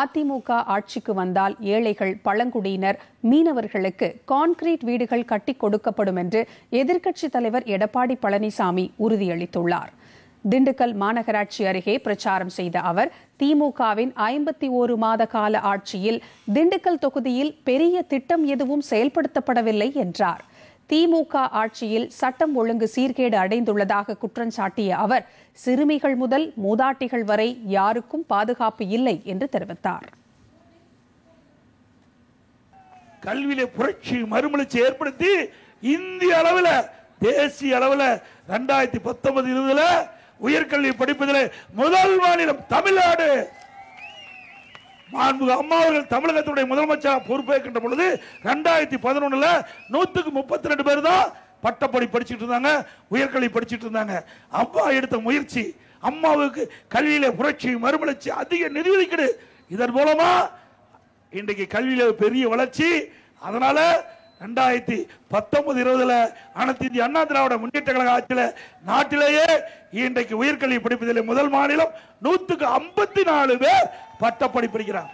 அதிமுக ஆட்சிக்கு வந்தால் ஏழைகள், பழங்குடியினர், மீனவர்களுக்கு கான்கிரீட் வீடுகள் கட்டிக் கொடுக்கப்படும் என்று எதிர்க்கட்சித் தலைவர் எடப்பாடி பழனிசாமி உறுதியளித்துள்ளார். திண்டுக்கல் மாநகராட்சி அருகே பிரச்சாரம் செய்த அவர், திமுகவின் 51 மாத கால ஆட்சியில் திண்டுக்கல் தொகுதியில் பெரிய திட்டம் எதுவும் செயல்படுத்தப்படவில்லை என்றார். திமுக ஆட்சியில் சட்டம் ஒழுங்கு சீர்கேடு அடைந்துள்ளதாக குற்றம் சாட்டிய அவர், சிறுமிகள் முதல் மூதாட்டிகள் வரை யாருக்கும் பாதுகாப்பு இல்லை என்று தெரிவித்தார். கல்வியிலே புரட்சி மறுமலர்ச்சி ஏற்படுத்தி இந்திய அளவில், தேசிய அளவில் 2019-20 உயர்கல்வி படிப்பதில் முதல் மாநிலம் தமிழ்நாடு. அம்மா அவர்கள் தமிழகத்துடைய முதலமைச்சர் பொறுப்பேற்கின்ற பொழுது 2011 132 பேர் தான் பட்டப்படி படிச்சுட்டு இருந்தாங்க, உயர்கல்வி படிச்சுட்டு இருந்தாங்க. அம்மா எடுத்த முயற்சி, அம்மாவுக்கு கல்வியில புரட்சி மறுமலர்ச்சி, அதிக நிதி ஒதுக்கீடு, இதன் மூலமா இன்றைக்கு கல்வியில பெரிய வளர்ச்சி. அதனால 2019-20 அனைத்து இந்திய அண்ணா திராவிட முன்னேற்ற கழக ஆட்சியில் நாட்டிலேயே இன்றைக்கு உயர்கல்வி படிப்பதில் முதல் மாநிலம். 154 பேர் பட்டப்படி படிக்கிறார்.